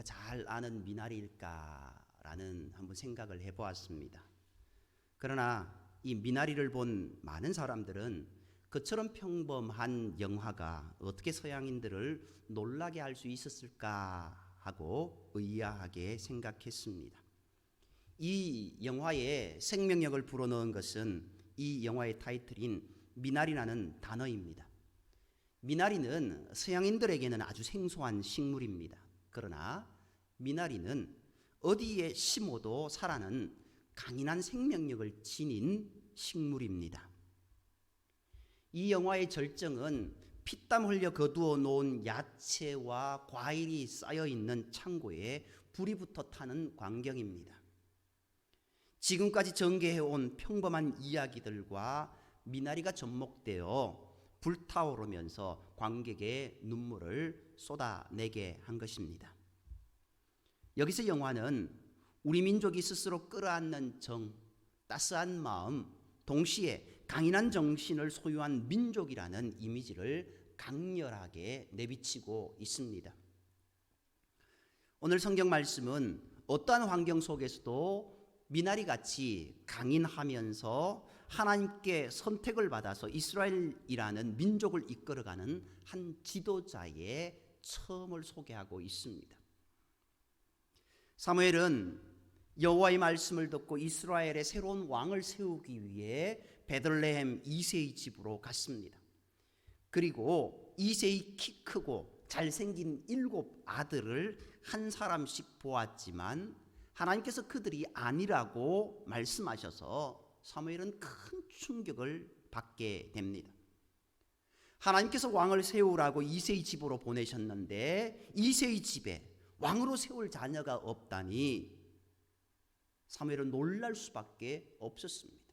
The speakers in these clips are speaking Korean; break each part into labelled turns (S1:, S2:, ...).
S1: 잘 아는 미나리일까라는 한번 생각을 해보았습니다. 그러나 이 미나리를 본 많은 사람들은 그처럼 평범한 영화가 어떻게 서양인들을 놀라게 할 수 있었을까 하고 의아하게 생각했습니다. 이 영화에 생명력을 불어넣은 것은 이 영화의 타이틀인 미나리라는 단어입니다. 미나리는 서양인들에게는 아주 생소한 식물입니다. 그러나 미나리는 어디에 심어도 자라는 강인한 생명력을 지닌 식물입니다. 이 영화의 절정은 피땀 흘려 거두어 놓은 야채와 과일이 쌓여 있는 창고에 불이 붙어 타는 광경입니다. 지금까지 전개해온 평범한 이야기들과 미나리가 접목되어 불타오르면서 관객의 눈물을 쏟아내게 한 것입니다. 여기서 영화는 우리 민족이 스스로 끌어안는 정, 따스한 마음, 동시에 강인한 정신을 소유한 민족이라는 이미지를 강렬하게 내비치고 있습니다. 오늘 성경 말씀은 어떠한 환경 속에서도 미나리같이 강인하면서 하나님께 선택을 받아서 이스라엘이라는 민족을 이끌어가는 한 지도자의 처음을 소개하고 있습니다. 사무엘은 여호와의 말씀을 듣고 이스라엘의 새로운 왕을 세우기 위해 베들레헴 이새의 집으로 갔습니다. 그리고 이새의 키 크고 잘생긴 7 아들을 한 사람씩 보았지만 하나님께서 그들이 아니라고 말씀하셔서 사무엘은 큰 충격을 받게 됩니다. 하나님께서 왕을 세우라고 이새의 집으로 보내셨는데 이새의 집에 왕으로 세울 자녀가 없다니 사무엘은 놀랄 수밖에 없었습니다.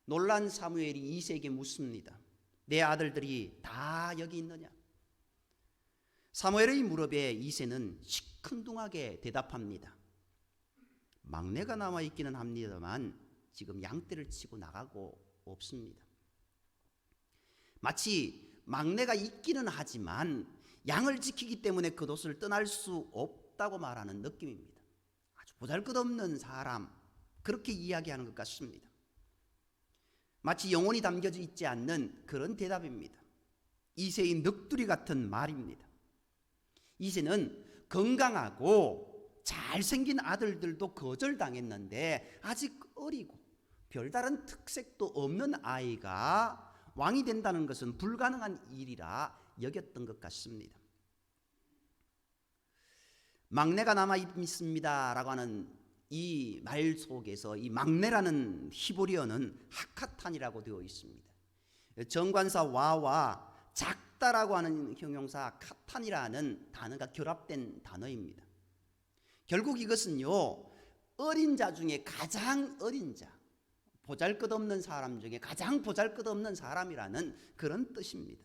S1: 놀란 사무엘이 이새에게 묻습니다. 내 아들들이 다 여기 있느냐? 사무엘의 무릎에 이새는 시큰둥하게 대답합니다. 막내가 남아있기는 합니다만 지금 양떼를 치고 나가고 없습니다. 마치 막내가 있기는 하지만 양을 지키기 때문에 그곳을 떠날 수 없다고 말하는 느낌입니다. 아주 보잘것없는 사람, 그렇게 이야기하는 것 같습니다. 마치 영혼이 담겨져 있지 않는 그런 대답입니다. 이새의 넋두리 같은 말입니다. 이새는 건강하고 잘생긴 아들들도 거절당했는데 아직 어리고 별다른 특색도 없는 아이가 왕이 된다는 것은 불가능한 일이라 여겼던 것 같습니다. 막내가 남아 있습니다 라고 하는 이 말 속에서 이 막내라는 히브리어는 하카탄이라고 되어 있습니다. 정관사 와와 작다라고 하는 형용사 카탄이라는 단어가 결합된 단어입니다. 결국 이것은요, 어린 자 중에 가장 어린 자, 보잘것없는 사람 중에 가장 보잘것없는 사람이라는 그런 뜻입니다.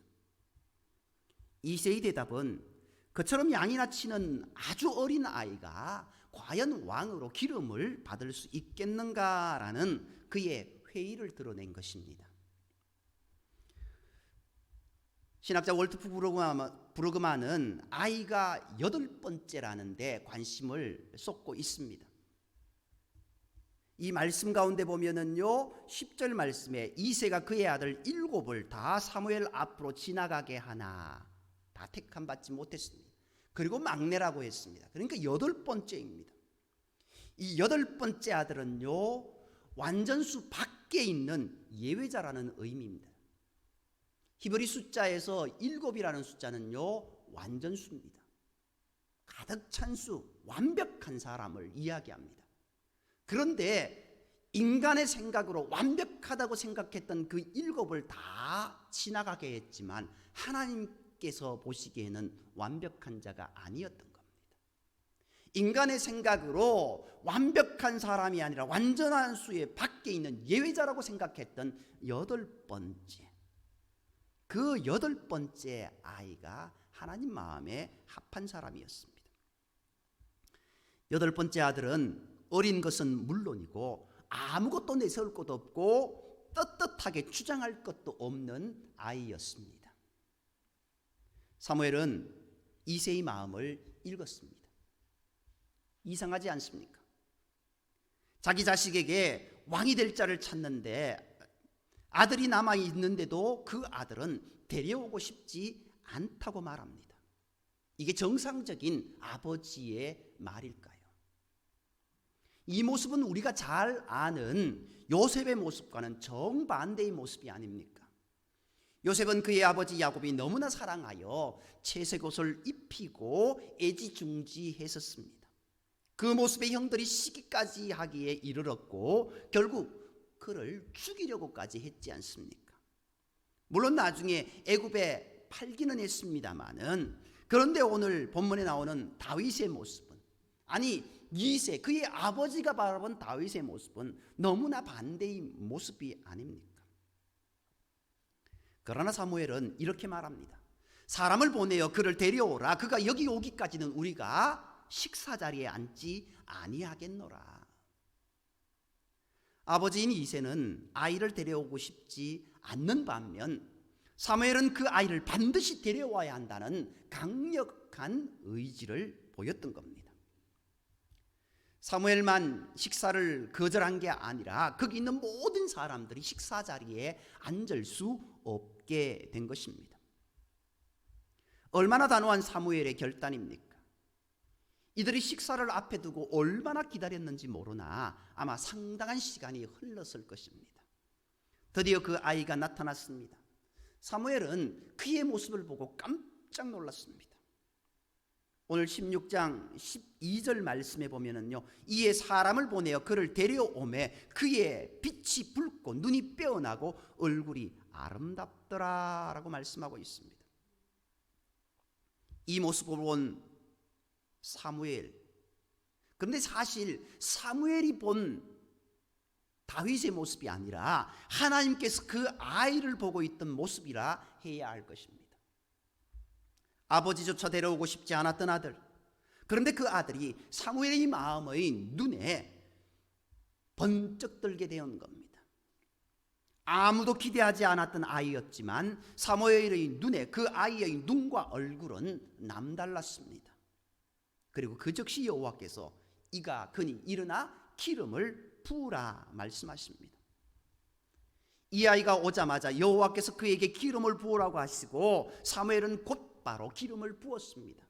S1: 이새의 대답은 그처럼 양이나 치는 아주 어린 아이가 과연 왕으로 기름을 받을 수 있겠는가라는 그의 회의를 드러낸 것입니다. 신학자 월트프 브루그만은 아이가 8번째라는 데 관심을 쏟고 있습니다. 이 말씀 가운데 보면은요, 10절 말씀에 이새가 그의 아들 7을 다 사무엘 앞으로 지나가게 하나 다 택함 받지 못했습니다. 그리고 막내라고 했습니다. 그러니까 8번째입니다. 이 8번째 아들은요, 완전수 밖에 있는 예외자라는 의미입니다. 히브리 숫자에서 7이라는 숫자는요, 완전수입니다. 가득 찬 수, 완벽한 사람을 이야기합니다. 그런데 인간의 생각으로 완벽하다고 생각했던 그 7을 다 지나가게 했지만 하나님께서 보시기에는 완벽한 자가 아니었던 겁니다. 인간의 생각으로 완벽한 사람이 아니라 완전한 수의 밖에 있는 예외자라고 생각했던 8번째, 그 8번째 아이가 하나님 마음에 합한 사람이었습니다. 8번째 아들은 어린 것은 물론이고 아무것도 내세울 것도 없고 떳떳하게 주장할 것도 없는 아이였습니다. 사무엘은 이새의 마음을 읽었습니다. 이상하지 않습니까? 자기 자식에게 왕이 될 자를 찾는데 아들이 남아 있는데도 그 아들은 데려오고 싶지 않다고 말합니다. 이게 정상적인 아버지의 말일까요? 이 모습은 우리가 잘 아는 요셉의 모습과는 정반대의 모습이 아닙니까? 요셉은 그의 아버지 야곱이 너무나 사랑하여 채색 옷을 입히고 애지중지했었습니다. 그 모습에 형들이 시기까지 하기에 이르렀고 결국 그를 죽이려고까지 했지 않습니까? 물론 나중에 애굽에 팔기는 했습니다마는, 그런데 오늘 본문에 나오는 다윗의 모습은, 아니 이세 그의 아버지가 바라본 다윗의 모습은 너무나 반대의 모습이 아닙니까? 그러나 사무엘은 이렇게 말합니다. 사람을 보내어 그를 데려오라. 그가 여기 오기까지는 우리가 식사 자리에 앉지 아니하겠노라. 아버지인 이새는 아이를 데려오고 싶지 않는 반면 사무엘은 그 아이를 반드시 데려와야 한다는 강력한 의지를 보였던 겁니다. 사무엘만 식사를 거절한 게 아니라 거기 있는 모든 사람들이 식사 자리에 앉을 수 없게 된 것입니다. 얼마나 단호한 사무엘의 결단입니까? 이들이 식사를 앞에 두고 얼마나 기다렸는지 모르나 아마 상당한 시간이 흘렀을 것입니다. 드디어 그 아이가 나타났습니다. 사무엘은 그의 모습을 보고 깜짝 놀랐습니다. 오늘 16장 12절 말씀에 보면은요, 이에 사람을 보내어 그를 데려오매 그의 빛이 붉고 눈이 빼어나고 얼굴이 아름답더라라고 말씀하고 있습니다. 이 모습을 본 사무엘, 그런데 사실 사무엘이 본 다윗의 모습이 아니라 하나님께서 그 아이를 보고 있던 모습이라 해야 할 것입니다. 아버지조차 데려오고 싶지 않았던 아들, 그런데 그 아들이 사무엘의 마음의 눈에 번쩍 들게 된 겁니다. 아무도 기대하지 않았던 아이였지만 사무엘의 눈에 그 아이의 눈과 얼굴은 남달랐습니다. 그리고 그 즉시 여호와께서 이가 그니 일어나 기름을 부으라 말씀하십니다. 이 아이가 오자마자 여호와께서 그에게 기름을 부으라고 하시고 사무엘은 곧바로 기름을 부었습니다.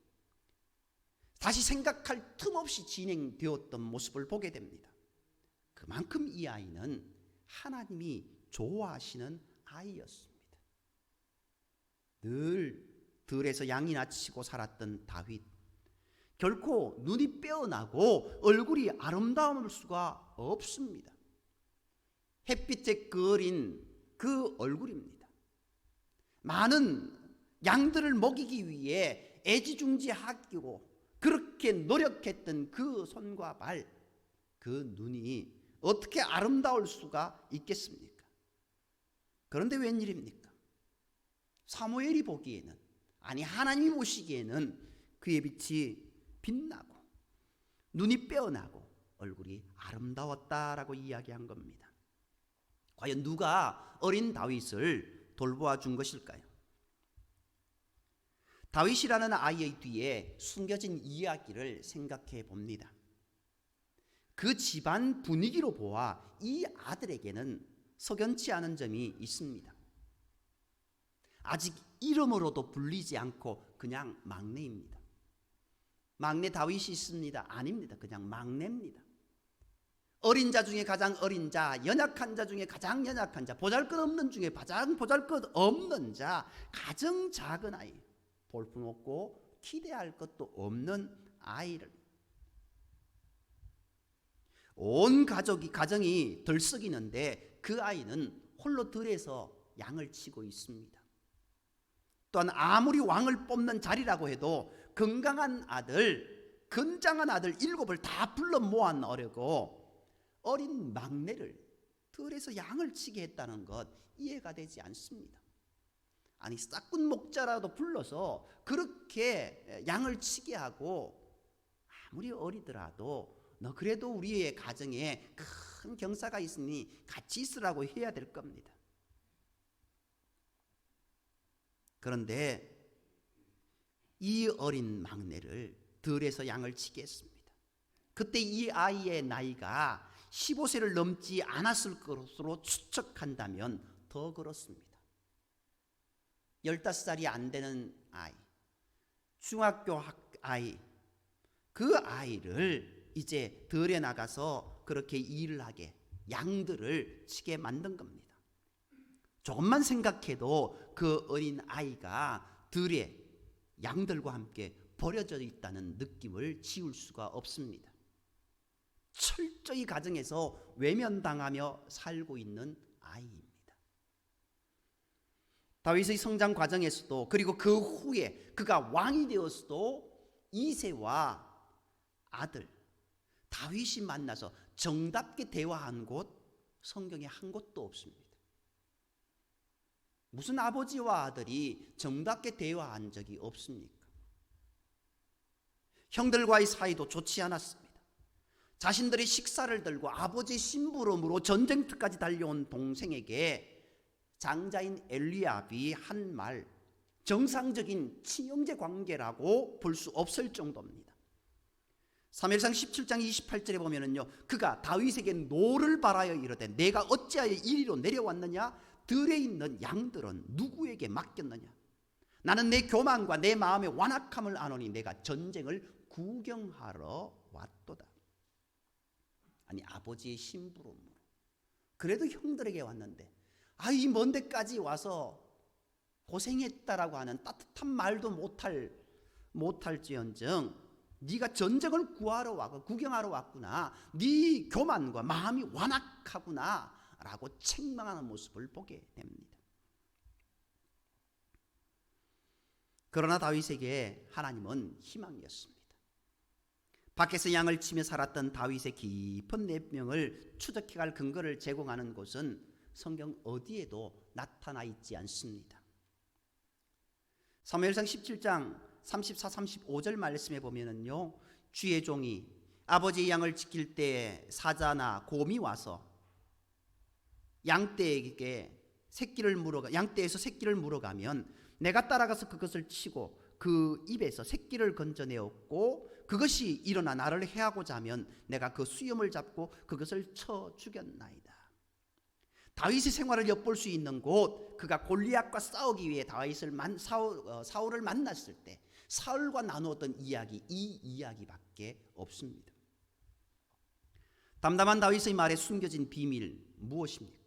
S1: 다시 생각할 틈 없이 진행되었던 모습을 보게 됩니다. 그만큼 이 아이는 하나님이 좋아하시는 아이였습니다. 늘 들에서 양이나 치고 살았던 다윗, 결코 눈이 빼어나고 얼굴이 아름다울 수가 없습니다. 햇빛에 그을린 그 얼굴입니다. 많은 양들을 먹이기 위해 애지중지하고 그렇게 노력했던 그 손과 발, 그 눈이 어떻게 아름다울 수가 있겠습니까? 그런데 웬일입니까? 사무엘이 보기에는, 아니 하나님이 보시기에는 그의 빛이 빛나고 눈이 빼어나고 얼굴이 아름다웠다라고 이야기한 겁니다. 과연 누가 어린 다윗을 돌보아 준 것일까요? 다윗이라는 아이의 뒤에 숨겨진 이야기를 생각해 봅니다. 그 집안 분위기로 보아 이 아들에게는 석연치 않은 점이 있습니다. 아직 이름으로도 불리지 않고 그냥 막내입니다. 막내 다윗이 있습니다. 아닙니다. 그냥 막내입니다. 어린 자 중에 가장 어린 자, 연약한 자 중에 가장 연약한 자, 보잘것없는 중에 가장 보잘것없는 자, 가장 작은 아이, 볼품없고 기대할 것도 없는 아이를, 온 가정이 들썩이는데 그 아이는 홀로 들에서 양을 치고 있습니다. 또한 아무리 왕을 뽑는 자리라고 해도 건강한 아들, 건장한 아들 7을 다 불러 모아 넣으려고 어린 막내를 들에서 양을 치게 했다는 것 이해가 되지 않습니다. 아니 싹군 목자라도 불러서 그렇게 양을 치게 하고 아무리 어리더라도 너 그래도 우리의 가정에 큰 경사가 있으니 같이 있으라고 해야 될 겁니다. 그런데 이 어린 막내를 들에서 양을 치게 했습니다. 그때 이 아이의 나이가 15세를 넘지 않았을 것으로 추측한다면 더 그렇습니다. 15살이 안 되는 아이, 중학교 아이, 그 아이를 이제 들에 나가서 그렇게 일을 하게, 양들을 치게 만든 겁니다. 조금만 생각해도 그 어린 아이가 들에 양들과 함께 버려져 있다는 느낌을 지울 수가 없습니다. 철저히 가정에서 외면당하며 살고 있는 아이입니다. 다윗의 성장 과정에서도, 그리고 그 후에 그가 왕이 되었어도 이새와 아들 다윗이 만나서 정답게 대화한 곳 성경에 한 곳도 없습니다. 무슨 아버지와 아들이 정답게 대화한 적이 없습니까? 형들과의 사이도 좋지 않았습니다. 자신들이 식사를 들고 아버지의 심부름으로 전쟁터까지 달려온 동생에게 장자인 엘리압이 한 말, 정상적인 친형제 관계라고 볼 수 없을 정도입니다. 사무엘상 17장 28절에 보면은요, 그가 다윗에게 노를 바라여 이르되 내가 어찌하여 이리로 내려왔느냐? 들에 있는 양들은 누구에게 맡겼느냐? 나는 내 교만과 내 마음의 완악함을 아노니 내가 전쟁을 구경하러 왔도다. 아니, 아버지의 심부름으로 그래도 형들에게 왔는데, 이 먼 데까지 와서 고생했다라고 하는 따뜻한 말도 못할지언정 네가 전쟁을 구경하러 왔구나, 네 교만과 마음이 완악하구나 라고 책망하는 모습을 보게 됩니다. 그러나 다윗에게 하나님은 희망이었습니다. 밖에서 양을 치며 살았던 다윗의 깊은 내면을 추적해갈 근거를 제공하는 곳은 성경 어디에도 나타나 있지 않습니다. 사무엘상 17장 34, 35절 말씀에 보면은요, 주의 종이 아버지의 양을 지킬 때 사자나 곰이 와서 양떼에게 양떼에서 새끼를 물어가면 내가 따라가서 그것을 치고 그 입에서 새끼를 건져내었고 그것이 일어나 나를 해하고자 하면 내가 그 수염을 잡고 그것을 쳐 죽였나이다. 다윗의 생활을 엿볼 수 있는 곳, 그가 골리앗과 싸우기 위해 사울을 만났을 때 사울과 나누었던 이야기, 이 이야기밖에 없습니다. 담담한 다윗의 말에 숨겨진 비밀 무엇입니까?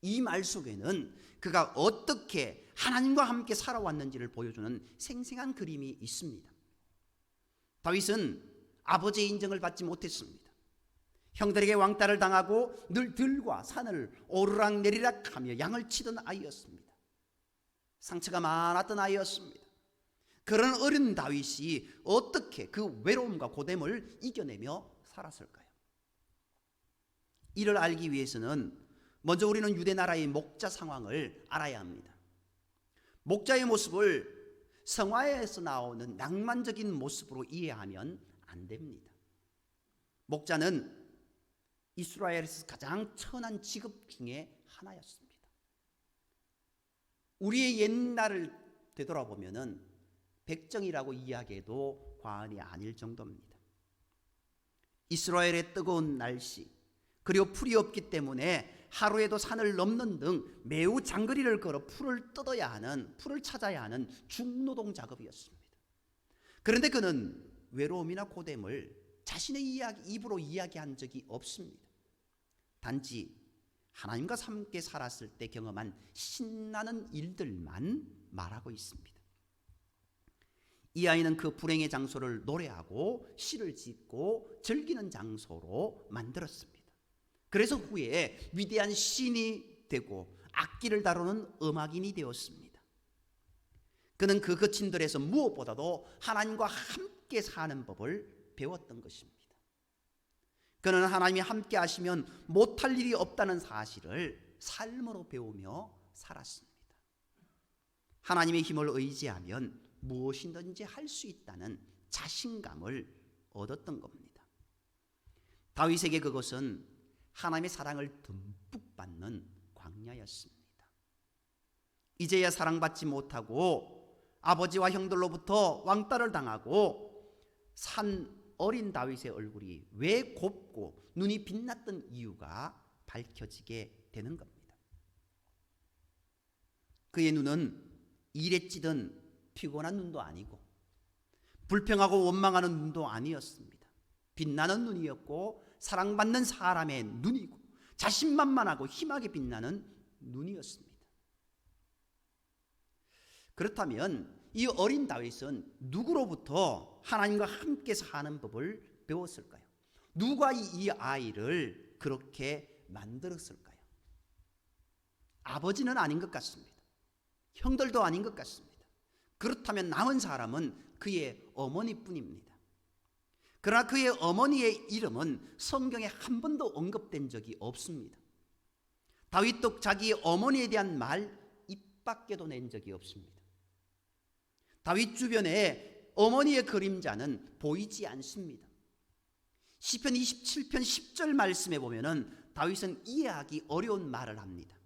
S1: 이 말 속에는 그가 어떻게 하나님과 함께 살아왔는지를 보여주는 생생한 그림이 있습니다. 다윗은 아버지의 인정을 받지 못했습니다. 형들에게 왕따를 당하고 늘 들과 산을 오르락내리락하며 양을 치던 아이였습니다. 상처가 많았던 아이였습니다. 그런 어린 다윗이 어떻게 그 외로움과 고됨을 이겨내며 살았을까요? 이를 알기 위해서는 먼저 우리는 유대 나라의 목자 상황을 알아야 합니다. 목자의 모습을 성화에서 나오는 낭만적인 모습으로 이해하면 안 됩니다. 목자는 이스라엘에서 가장 천한 직업 중에 하나였습니다. 우리의 옛날을 되돌아보면은 백정이라고 이야기해도 과언이 아닐 정도입니다. 이스라엘의 뜨거운 날씨, 그리고 풀이 없기 때문에 하루에도 산을 넘는 등 매우 장거리를 걸어 풀을 찾아야 하는 중노동 작업이었습니다. 그런데 그는 외로움이나 고됨을 자신의 입으로 이야기한 적이 없습니다. 단지 하나님과 함께 살았을 때 경험한 신나는 일들만 말하고 있습니다. 이 아이는 그 불행의 장소를 노래하고 시를 짓고 즐기는 장소로 만들었습니다. 그래서 후에 위대한 시인이 되고 악기를 다루는 음악인이 되었습니다. 그는 그 거친들에서 무엇보다도 하나님과 함께 사는 법을 배웠던 것입니다. 그는 하나님이 함께 하시면 못할 일이 없다는 사실을 삶으로 배우며 살았습니다. 하나님의 힘을 의지하면 무엇이든지 할 수 있다는 자신감을 얻었던 겁니다. 다윗에게 그것은 하나님의 사랑을 듬뿍 받는 광야였습니다. 이제야 사랑받지 못하고 아버지와 형들로부터 왕따를 당하고 산 어린 다윗의 얼굴이 왜 곱고 눈이 빛났던 이유가 밝혀지게 되는 겁니다. 그의 눈은 일에 찌든 피곤한 눈도 아니고 불평하고 원망하는 눈도 아니었습니다. 빛나는 눈이었고 사랑받는 사람의 눈이고 자신만만하고 희망에 빛나는 눈이었습니다. 그렇다면 이 어린 다윗은 누구로부터 하나님과 함께 사는 법을 배웠을까요? 누가 이 아이를 그렇게 만들었을까요? 아버지는 아닌 것 같습니다. 형들도 아닌 것 같습니다. 그렇다면 남은 사람은 그의 어머니뿐입니다. 그러나 그의 어머니의 이름은 성경에 한 번도 언급된 적이 없습니다. 다윗도 자기 어머니에 대한 말 입 밖에도 낸 적이 없습니다. 다윗 주변에 어머니의 그림자는 보이지 않습니다. 시편 27편 10절 말씀에 보면은 다윗은 이해하기 어려운 말을 합니다.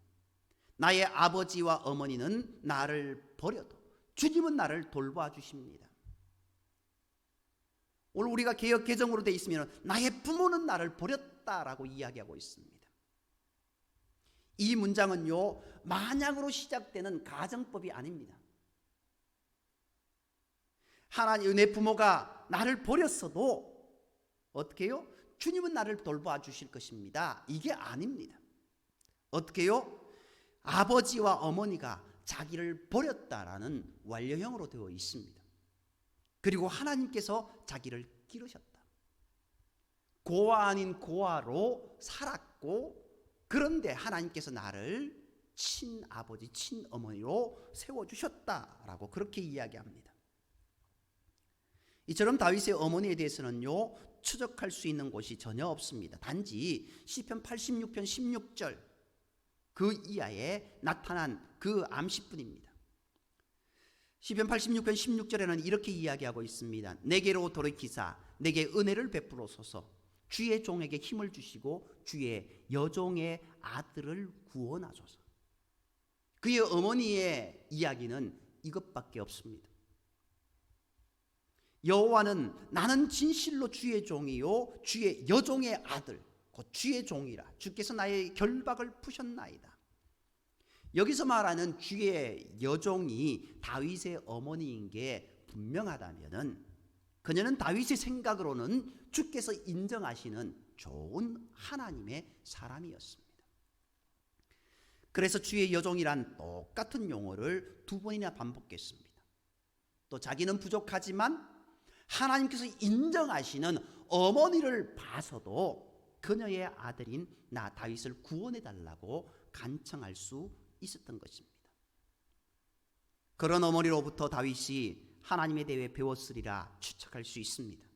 S1: 나의 아버지와 어머니는 나를 버려도 주님은 나를 돌봐 주십니다. 오늘 우리가 개역 개정으로 되어 있으면 나의 부모는 나를 버렸다라고 이야기하고 있습니다. 이 문장은요, 만약으로 시작되는 가정법이 아닙니다. 하나님, 내 부모가 나를 버렸어도 어떻게 해요? 주님은 나를 돌봐 주실 것입니다. 이게 아닙니다. 어떻게 해요? 아버지와 어머니가 자기를 버렸다라는 완료형으로 되어 있습니다. 그리고 하나님께서 자기를 기르셨다. 고아 아닌 고아로 살았고, 그런데 하나님께서 나를 친아버지, 친어머니로 세워주셨다라고 그렇게 이야기합니다. 이처럼 다윗의 어머니에 대해서는요, 추적할 수 있는 곳이 전혀 없습니다. 단지 시편 86편 16절 그 이하에 나타난 그 암시뿐입니다. 시편 86편 16절에는 이렇게 이야기하고 있습니다. 내게로 돌이키사 내게 은혜를 베풀어소서. 주의 종에게 힘을 주시고 주의 여종의 아들을 구원하소서. 그의 어머니의 이야기는 이것밖에 없습니다. 여호와는 나는 진실로 주의 종이요 주의 여종의 아들 곧 주의 종이라. 주께서 나의 결박을 푸셨나이다. 여기서 말하는 주의 여종이 다윗의 어머니인 게 분명하다면은 그녀는 다윗의 생각으로는 주께서 인정하시는 좋은 하나님의 사람이었습니다. 그래서 주의 여종이란 똑같은 용어를 두 번이나 반복했습니다. 또 자기는 부족하지만 하나님께서 인정하시는 어머니를 봐서도 그녀의 아들인 나 다윗을 구원해달라고 간청할 수 있었던 것입니다. 그런 어머니로부터 다윗이 하나님에 대해 배웠으리라 추측할 수 있습니다.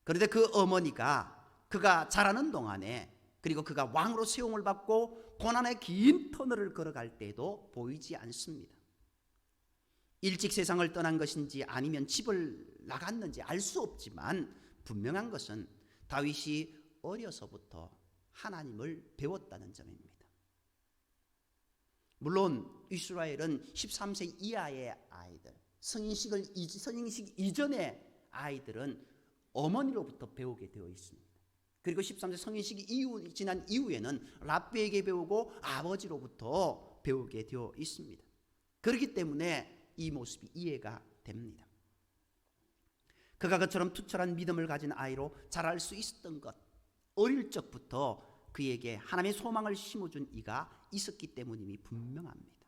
S1: 그런데 그 어머니가 그가 자라는 동안에 그리고 그가 왕으로 세움을 받고 고난의 긴 터널을 걸어갈 때에도 보이지 않습니다. 일찍 세상을 떠난 것인지 아니면 집을 나갔는지 알 수 없지만 분명한 것은 다윗이 어려서부터 하나님을 배웠다는 점입니다. 물론 이스라엘은 13세 이하의 아이들, 성인식 이전의 아이들은 어머니로부터 배우게 되어 있습니다. 그리고 13세 성인식이 지난 이후에는 랍비에게 배우고 아버지로부터 배우게 되어 있습니다. 그렇기 때문에 이 모습이 이해가 됩니다. 그가 그처럼 투철한 믿음을 가진 아이로 자랄 수 있었던 것, 어릴 적부터 그에게 하나님의 소망을 심어준 이가 있었기 때문임이 분명합니다.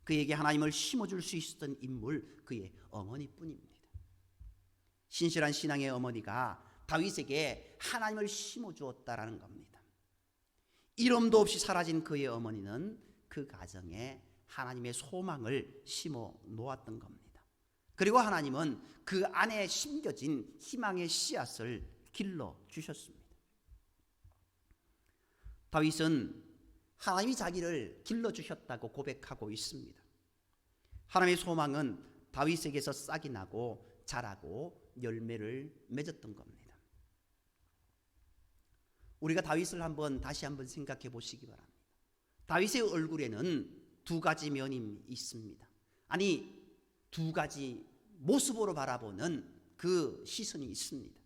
S1: 그에게 하나님을 심어줄 수 있었던 인물, 그의 어머니뿐입니다. 신실한 신앙의 어머니가 다윗에게 하나님을 심어주었다라는 겁니다. 이름도 없이 사라진 그의 어머니는 그 가정에 하나님의 소망을 심어 놓았던 겁니다. 그리고 하나님은 그 안에 심겨진 희망의 씨앗을 길러 주셨습니다. 다윗은 하나님이 자기를 길러 주셨다고 고백하고 있습니다. 하나님의 소망은 다윗에게서 싹이 나고 자라고 열매를 맺었던 겁니다. 우리가 다윗을 다시 한번 생각해 보시기 바랍니다. 다윗의 얼굴에는 두 가지 면이 있습니다. 아니, 두 가지 모습으로 바라보는 그 시선이 있습니다.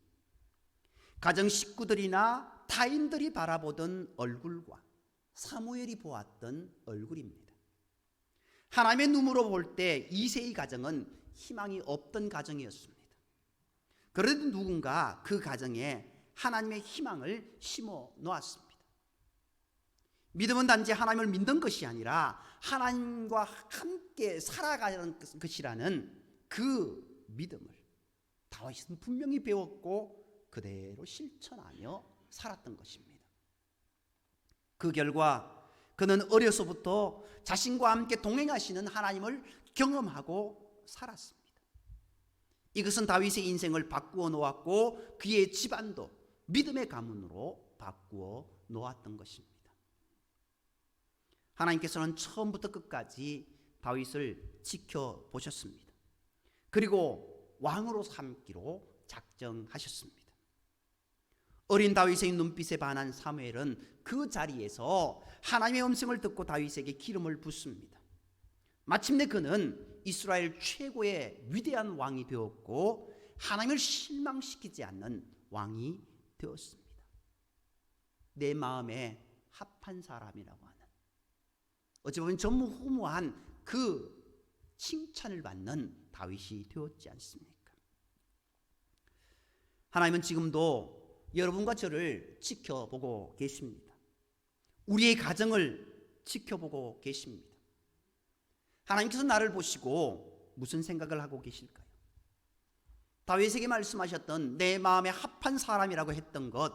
S1: 가정 식구들이나 타인들이 바라보던 얼굴과 사무엘이 보았던 얼굴입니다. 하나님의 눈으로 볼 때 이새의 가정은 희망이 없던 가정이었습니다. 그래도 누군가 그 가정에 하나님의 희망을 심어 놓았습니다. 믿음은 단지 하나님을 믿는 것이 아니라 하나님과 함께 살아가는 것이라는 그 믿음을 다윗은 분명히 배웠고 그대로 실천하며 살았던 것입니다. 그 결과 그는 어려서부터 자신과 함께 동행하시는 하나님을 경험하고 살았습니다. 이것은 다윗의 인생을 바꾸어 놓았고 그의 집안도 믿음의 가문으로 바꾸어 놓았던 것입니다. 하나님께서는 처음부터 끝까지 다윗을 지켜보셨습니다. 그리고 왕으로 삼기로 작정하셨습니다. 어린 다윗의 눈빛에 반한 사무엘은 그 자리에서 하나님의 음성을 듣고 다윗에게 기름을 붓습니다. 마침내 그는 이스라엘 최고의 위대한 왕이 되었고 하나님을 실망시키지 않는 왕이 되었습니다. 내 마음에 합한 사람이라고 하는, 어찌 보면 전무후무한 그 칭찬을 받는 다윗이 되었지 않습니까? 하나님은 지금도 여러분과 저를 지켜보고 계십니다. 우리의 가정을 지켜보고 계십니다. 하나님께서 나를 보시고 무슨 생각을 하고 계실까요? 다윗에게 말씀하셨던 내 마음에 합한 사람이라고 했던 것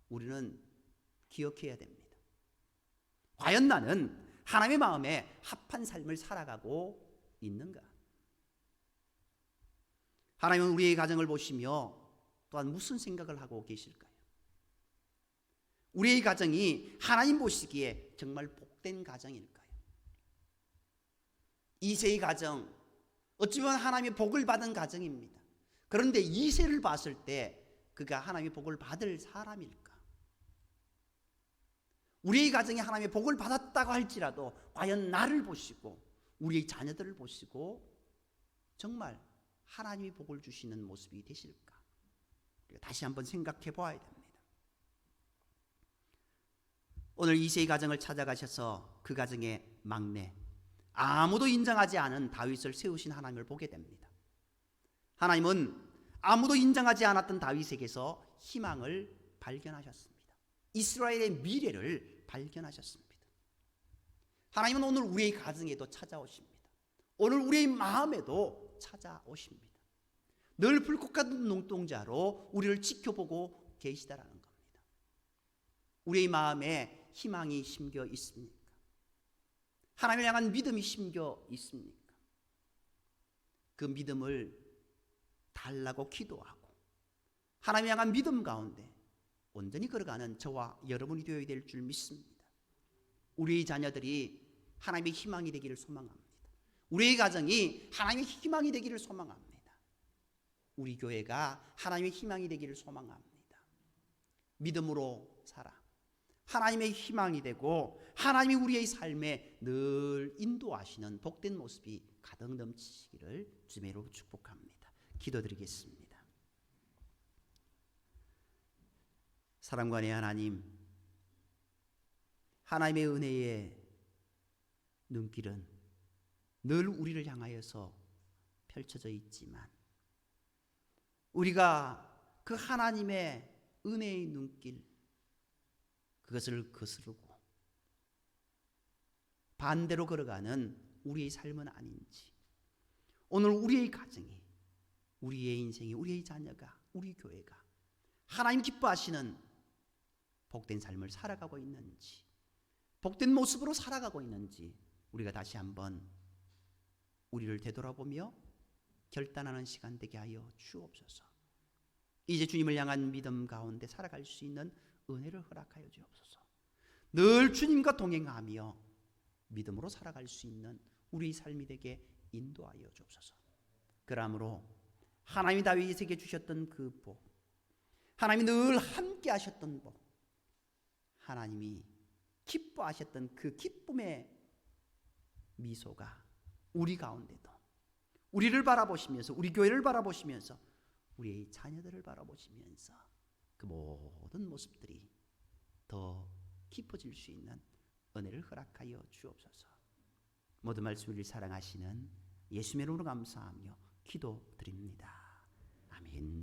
S1: 우리는 기억해야 됩니다. 과연 나는 하나님의 마음에 합한 삶을 살아가고 있는가? 하나님은 우리의 가정을 보시며 또한 무슨 생각을 하고 계실까요? 우리의 가정이 하나님 보시기에 정말 복된 가정일까요? 이새의 가정, 어찌 보면 하나님의 복을 받은 가정입니다. 그런데 이새를 봤을 때 그가 하나님의 복을 받을 사람일까? 우리의 가정이 하나님의 복을 받았다고 할지라도 과연 나를 보시고 우리의 자녀들을 보시고 정말 하나님이 복을 주시는 모습이 되실까? 다시 한번 생각해 보아야 됩니다. 오늘 이새의 가정을 찾아가셔서 그 가정의 막내, 아무도 인정하지 않은 다윗을 세우신 하나님을 보게 됩니다. 하나님은 아무도 인정하지 않았던 다윗에게서 희망을 발견하셨습니다. 이스라엘의 미래를 발견하셨습니다. 하나님은 오늘 우리의 가정에도 찾아오십니다. 오늘 우리의 마음에도 찾아오십니다. 늘 불꽃 같은 눈동자로 우리를 지켜보고 계시다라는 겁니다. 우리의 마음에 희망이 심겨 있습니까? 하나님을 향한 믿음이 심겨 있습니까? 그 믿음을 달라고 기도하고 하나님을 향한 믿음 가운데 온전히 걸어가는 저와 여러분이 되어야 될 줄 믿습니다. 우리의 자녀들이 하나님의 희망이 되기를 소망합니다. 우리의 가정이 하나님의 희망이 되기를 소망합니다. 우리 교회가 하나님의 희망이 되기를 소망합니다. 믿음으로 살아 하나님의 희망이 되고 하나님이 우리의 삶에 늘 인도하시는 복된 모습이 가득 넘치기를 주님으로 축복합니다. 기도드리겠습니다. 사랑관의 하나님, 하나님의 은혜의 눈길은 늘 우리를 향하여서 펼쳐져 있지만 우리가 그 하나님의 은혜의 눈길 그것을 거스르고 반대로 걸어가는 우리의 삶은 아닌지, 오늘 우리의 가정이, 우리의 인생이, 우리의 자녀가, 우리 교회가 하나님 기뻐하시는 복된 삶을 살아가고 있는지, 복된 모습으로 살아가고 있는지 우리가 다시 한번 우리를 되돌아보며 결단하는 시간 되게 하여 주옵소서. 이제 주님을 향한 믿음 가운데 살아갈 수 있는 은혜를 허락하여 주옵소서. 늘 주님과 동행하며 믿음으로 살아갈 수 있는 우리 삶이 되게 인도하여 주옵소서. 그러므로 하나님이 다윗에게 주셨던 그 복, 하나님이 늘 함께 하셨던 복, 하나님이 기뻐하셨던 그 기쁨의 미소가 우리 가운데도 우리를 바라보시면서, 우리 교회를 바라보시면서, 우리의 자녀들을 바라보시면서 그 모든 모습들이 더 깊어질 수 있는 은혜를 허락하여 주옵소서. 모든 말씀을 사랑하시는 예수님의 이름으로 감사하며 기도드립니다. 아멘.